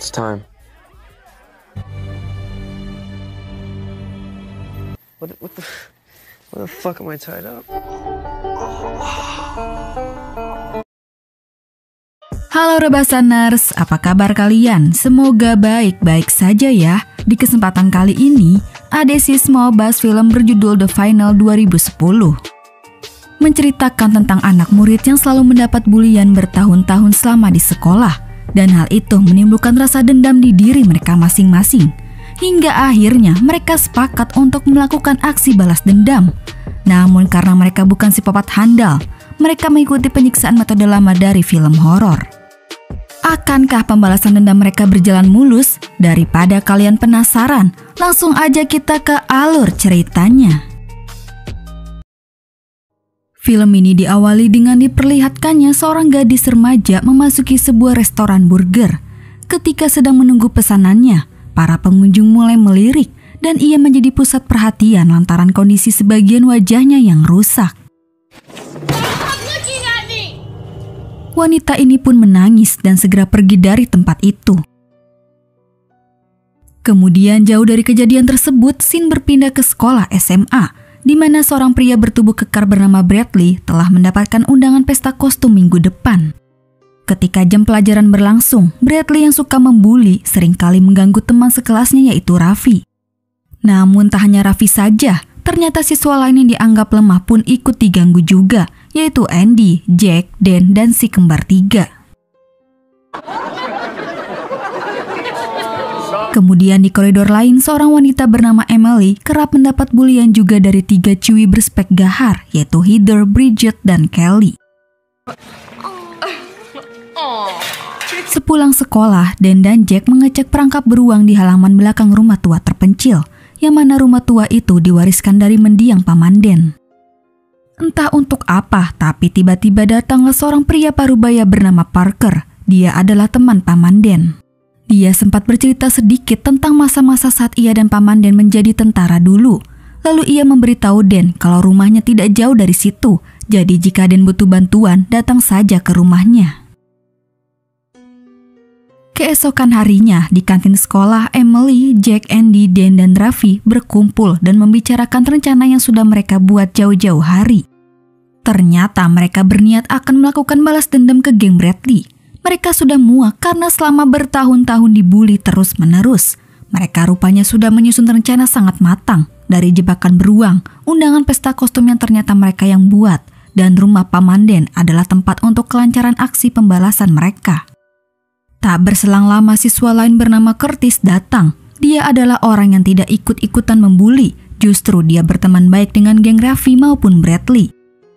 It's time. What the fuck am I tied up? Halo Rebasaners, apa kabar kalian? Semoga baik-baik saja ya. Di kesempatan kali ini, Adesis mau bahas film berjudul The Final 2010. Menceritakan tentang anak murid yang selalu mendapat bulian bertahun-tahun selama di sekolah. Dan hal itu menimbulkan rasa dendam di diri mereka masing-masing. Hingga akhirnya mereka sepakat untuk melakukan aksi balas dendam. Namun karena mereka bukan psikopat handal, mereka mengikuti penyiksaan metode lama dari film horor. Akankah pembalasan dendam mereka berjalan mulus? Daripada kalian penasaran, langsung aja kita ke alur ceritanya. Film ini diawali dengan diperlihatkannya seorang gadis remaja memasuki sebuah restoran burger. Ketika sedang menunggu pesanannya, para pengunjung mulai melirik dan ia menjadi pusat perhatian lantaran kondisi sebagian wajahnya yang rusak. Wanita ini pun menangis dan segera pergi dari tempat itu. Kemudian jauh dari kejadian tersebut, scene berpindah ke sekolah SMA, di mana seorang pria bertubuh kekar bernama Bradley telah mendapatkan undangan pesta kostum minggu depan. Ketika jam pelajaran berlangsung, Bradley yang suka membuli seringkali mengganggu teman sekelasnya yaitu Raffi. Namun tak hanya Raffi saja, ternyata siswa lain yang dianggap lemah pun ikut diganggu juga, yaitu Andy, Jack, Dan, dan si kembar 3. Kemudian di koridor lain, seorang wanita bernama Emily kerap mendapat bulian juga dari 3 ciwi berspek gahar, yaitu Heather, Bridget, dan Kelly. Sepulang sekolah, Dan dan Jack mengecek perangkap beruang di halaman belakang rumah tua terpencil, yang mana rumah tua itu diwariskan dari mendiang paman Dan. Entah untuk apa, tapi tiba-tiba datanglah seorang pria parubaya bernama Parker. Dia adalah teman paman Dan. Dia sempat bercerita sedikit tentang masa-masa saat ia dan paman Dan menjadi tentara dulu. Lalu ia memberitahu Dan kalau rumahnya tidak jauh dari situ, jadi jika Dan butuh bantuan, datang saja ke rumahnya. Keesokan harinya, di kantin sekolah, Emily, Jack, Andy, Dan, dan Raffi berkumpul dan membicarakan rencana yang sudah mereka buat jauh-jauh hari. Ternyata mereka berniat akan melakukan balas dendam ke geng Bradley. Mereka sudah muak karena selama bertahun-tahun dibully terus-menerus. Mereka rupanya sudah menyusun rencana sangat matang, dari jebakan beruang, undangan pesta kostum yang ternyata mereka yang buat, dan rumah paman Dan adalah tempat untuk kelancaran aksi pembalasan mereka. Tak berselang lama siswa lain bernama Curtis datang. Dia adalah orang yang tidak ikut-ikutan membuli, justru dia berteman baik dengan geng Raffi maupun Bradley.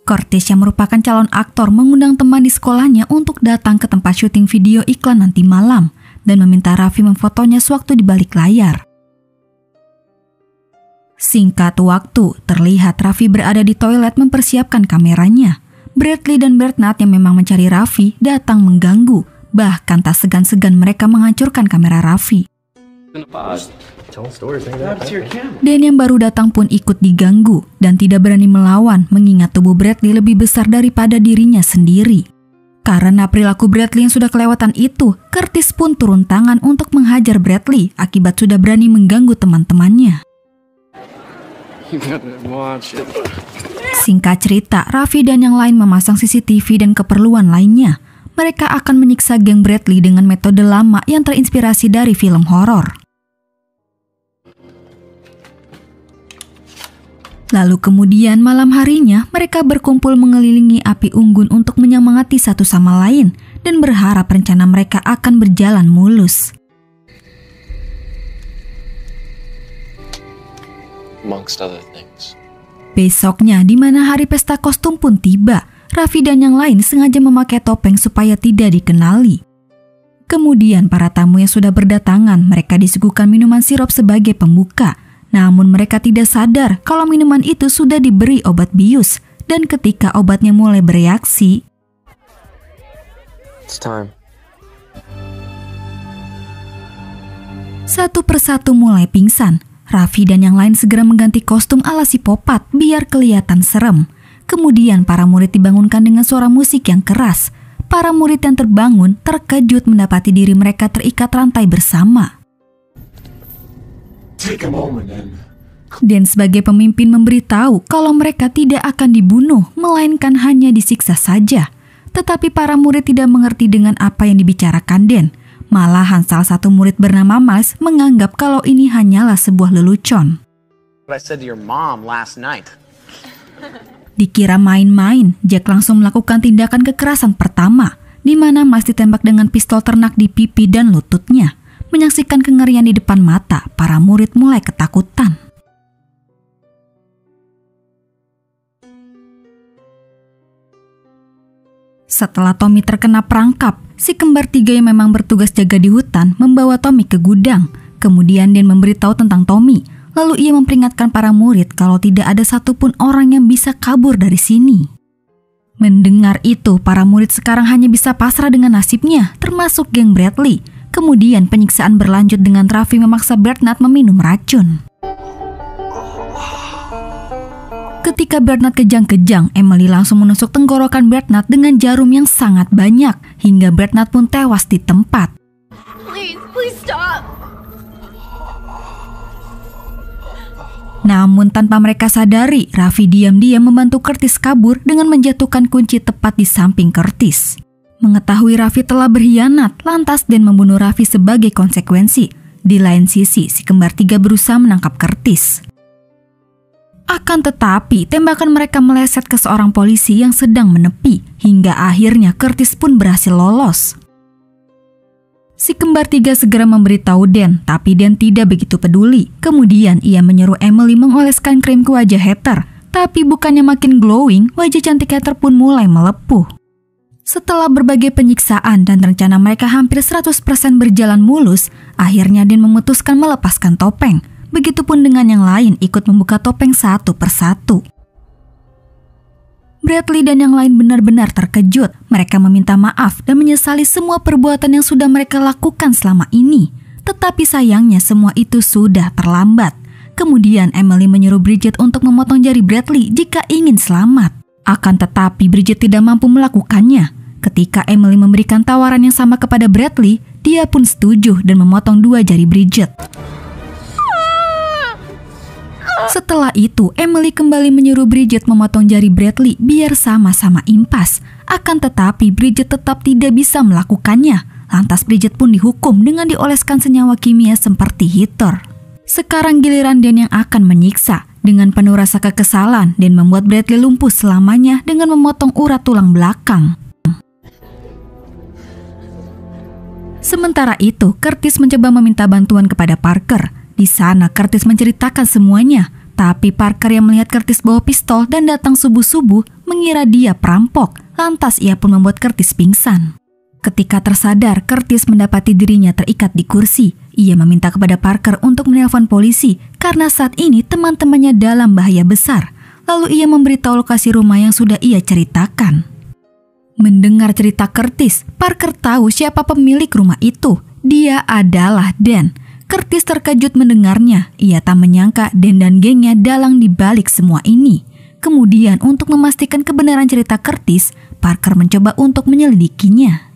Curtis yang merupakan calon aktor mengundang teman di sekolahnya untuk datang ke tempat syuting video iklan nanti malam dan meminta Raffi memfotonya sewaktu di balik layar. Singkat waktu, terlihat Raffi berada di toilet mempersiapkan kameranya. Bradley dan Bernard yang memang mencari Raffi datang mengganggu, bahkan tak segan-segan mereka menghancurkan kamera Raffi. Dan yang baru datang pun ikut diganggu dan tidak berani melawan mengingat tubuh Bradley lebih besar daripada dirinya sendiri. Karena perilaku Bradley yang sudah kelewatan itu, Curtis pun turun tangan untuk menghajar Bradley akibat sudah berani mengganggu teman-temannya. Singkat cerita, Raffi dan yang lain memasang CCTV dan keperluan lainnya. Mereka akan menyiksa geng Bradley dengan metode lama yang terinspirasi dari film horor. Lalu kemudian malam harinya mereka berkumpul mengelilingi api unggun untuk menyemangati satu sama lain dan berharap rencana mereka akan berjalan mulus. Amongst other things. Besoknya, di mana hari pesta kostum pun tiba, Raffi dan yang lain sengaja memakai topeng supaya tidak dikenali. Kemudian para tamu yang sudah berdatangan, mereka disuguhkan minuman sirup sebagai pembuka. Namun mereka tidak sadar kalau minuman itu sudah diberi obat bius. Dan ketika obatnya mulai bereaksi, It's time. satu persatu mulai pingsan. Raffi dan yang lain segera mengganti kostum ala psikopat biar kelihatan serem. Kemudian para murid dibangunkan dengan suara musik yang keras. para murid yang terbangun terkejut mendapati diri mereka terikat rantai bersama. Take a moment and Dan sebagai pemimpin memberitahu kalau mereka tidak akan dibunuh, melainkan hanya disiksa saja. Tetapi para murid tidak mengerti dengan apa yang dibicarakan Dan. Malahan salah satu murid bernama Miles menganggap kalau ini hanyalah sebuah lelucon. What I said to your mom last night. Dikira main-main, Jack langsung melakukan tindakan kekerasan pertama, di mana Miles ditembak dengan pistol ternak di pipi dan lututnya. Menyaksikan kengerian di depan mata, para murid mulai ketakutan. Setelah Tommy terkena perangkap, si kembar tiga yang memang bertugas jaga di hutan membawa Tommy ke gudang. Kemudian Dan memberitahu tentang Tommy. Lalu ia memperingatkan para murid kalau tidak ada satupun orang yang bisa kabur dari sini. Mendengar itu, para murid sekarang hanya bisa pasrah dengan nasibnya, termasuk geng Bradley. Kemudian penyiksaan berlanjut dengan Rafi memaksa Bernard meminum racun. Ketika Bernard kejang-kejang, Emily langsung menusuk tenggorokan Bernard dengan jarum yang sangat banyak, hingga Bernard pun tewas di tempat. Please stop. Namun tanpa mereka sadari, Rafi diam-diam membantu Curtis kabur dengan menjatuhkan kunci tepat di samping Curtis. Mengetahui Rafi telah berkhianat, lantas Dan membunuh Rafi sebagai konsekuensi. Di lain sisi, si kembar tiga berusaha menangkap Curtis. Akan tetapi, tembakan mereka meleset ke seorang polisi yang sedang menepi, hingga akhirnya Curtis pun berhasil lolos. Si kembar tiga segera memberitahu Dan, tapi Dan tidak begitu peduli. Kemudian ia menyuruh Emily mengoleskan krim ke wajah Heather, tapi bukannya makin glowing, wajah cantik Heather pun mulai melepuh. Setelah berbagai penyiksaan dan rencana mereka hampir 100% berjalan mulus, akhirnya Dan memutuskan melepaskan topeng. Begitupun dengan yang lain ikut membuka topeng satu persatu. Bradley dan yang lain benar-benar terkejut. Mereka meminta maaf dan menyesali semua perbuatan yang sudah mereka lakukan selama ini. Tetapi sayangnya semua itu sudah terlambat. Kemudian Emily menyuruh Bridget untuk memotong jari Bradley jika ingin selamat. Akan tetapi Bridget tidak mampu melakukannya. Ketika Emily memberikan tawaran yang sama kepada Bradley, dia pun setuju dan memotong 2 jari Bridget. Setelah itu, Emily kembali menyuruh Bridget memotong jari Bradley biar sama-sama impas. Akan tetapi Bridget tetap tidak bisa melakukannya. Lantas Bridget pun dihukum dengan dioleskan senyawa kimia seperti heater. Sekarang giliran Dan yang akan menyiksa. Dengan penuh rasa kekesalan, Dan membuat Bradley lumpuh selamanya dengan memotong urat tulang belakang. Sementara itu, Curtis mencoba meminta bantuan kepada Parker. Di sana Curtis menceritakan semuanya, tapi Parker yang melihat Curtis bawa pistol dan datang subuh-subuh mengira dia perampok. Lantas ia pun membuat Curtis pingsan. Ketika tersadar, Curtis mendapati dirinya terikat di kursi. Ia meminta kepada Parker untuk menelpon polisi karena saat ini teman-temannya dalam bahaya besar. Lalu ia memberitahu lokasi rumah yang sudah ia ceritakan. Mendengar cerita Curtis, Parker tahu siapa pemilik rumah itu. Dia adalah Dan. Curtis terkejut mendengarnya. Ia tak menyangka Dan dan gengnya dalang di balik semua ini. Kemudian untuk memastikan kebenaran cerita Curtis, Parker mencoba untuk menyelidikinya.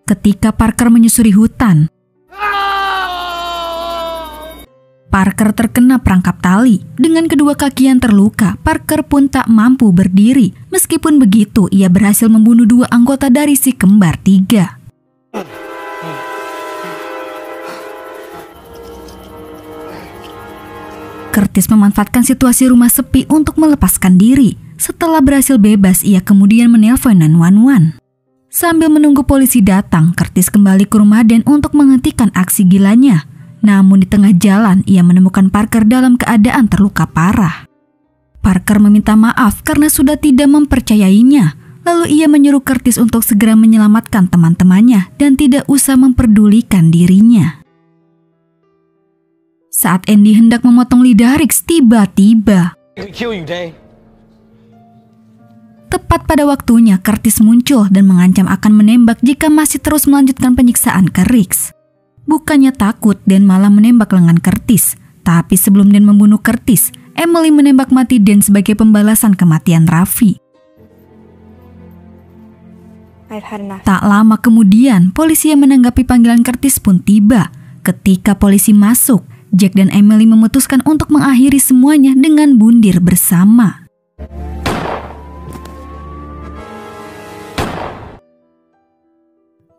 Ketika Parker menyusuri hutan, Parker terkena perangkap tali. Dengan kedua kaki yang terluka, Parker pun tak mampu berdiri. Meskipun begitu, ia berhasil membunuh 2 anggota dari si kembar tiga. Curtis memanfaatkan situasi rumah sepi untuk melepaskan diri. Setelah berhasil bebas, ia kemudian menelpon 911. Sambil menunggu polisi datang, Curtis kembali ke rumah Dan untuk menghentikan aksi gilanya. Namun di tengah jalan, ia menemukan Parker dalam keadaan terluka parah. Parker meminta maaf karena sudah tidak mempercayainya. Lalu ia menyuruh Curtis untuk segera menyelamatkan teman-temannya dan tidak usah memperdulikan dirinya. Saat Andy hendak memotong lidah Riggs, tiba-tiba tepat pada waktunya Curtis muncul dan mengancam akan menembak jika masih terus melanjutkan penyiksaan ke Riggs. Bukannya takut, Dan malah menembak lengan Curtis. Tapi sebelum Dan membunuh Curtis, Emily menembak mati Dan sebagai pembalasan kematian Rafi. I've had enough. Tak lama kemudian, polisi yang menanggapi panggilan Curtis pun tiba. Ketika polisi masuk, Jack dan Emily memutuskan untuk mengakhiri semuanya dengan bundir bersama.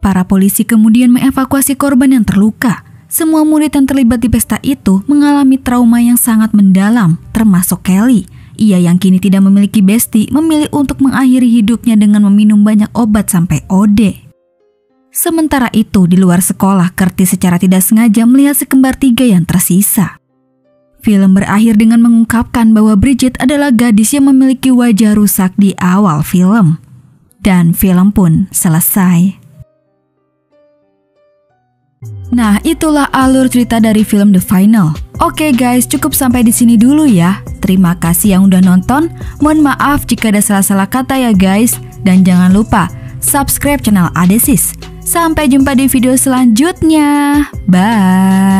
Para polisi kemudian mengevakuasi korban yang terluka. Semua murid yang terlibat di pesta itu mengalami trauma yang sangat mendalam, termasuk Kelly. Ia yang kini tidak memiliki bestie memilih untuk mengakhiri hidupnya dengan meminum banyak obat sampai OD. Sementara itu, di luar sekolah, Curtis secara tidak sengaja melihat si kembar 3 yang tersisa. Film berakhir dengan mengungkapkan bahwa Bridget adalah gadis yang memiliki wajah rusak di awal film. Dan film pun selesai. Nah, itulah alur cerita dari film The Final. Oke guys, cukup sampai di sini dulu ya. Terima kasih yang udah nonton. Mohon maaf jika ada salah-salah kata ya guys. Dan jangan lupa subscribe channel Adesis. Sampai jumpa di video selanjutnya. Bye.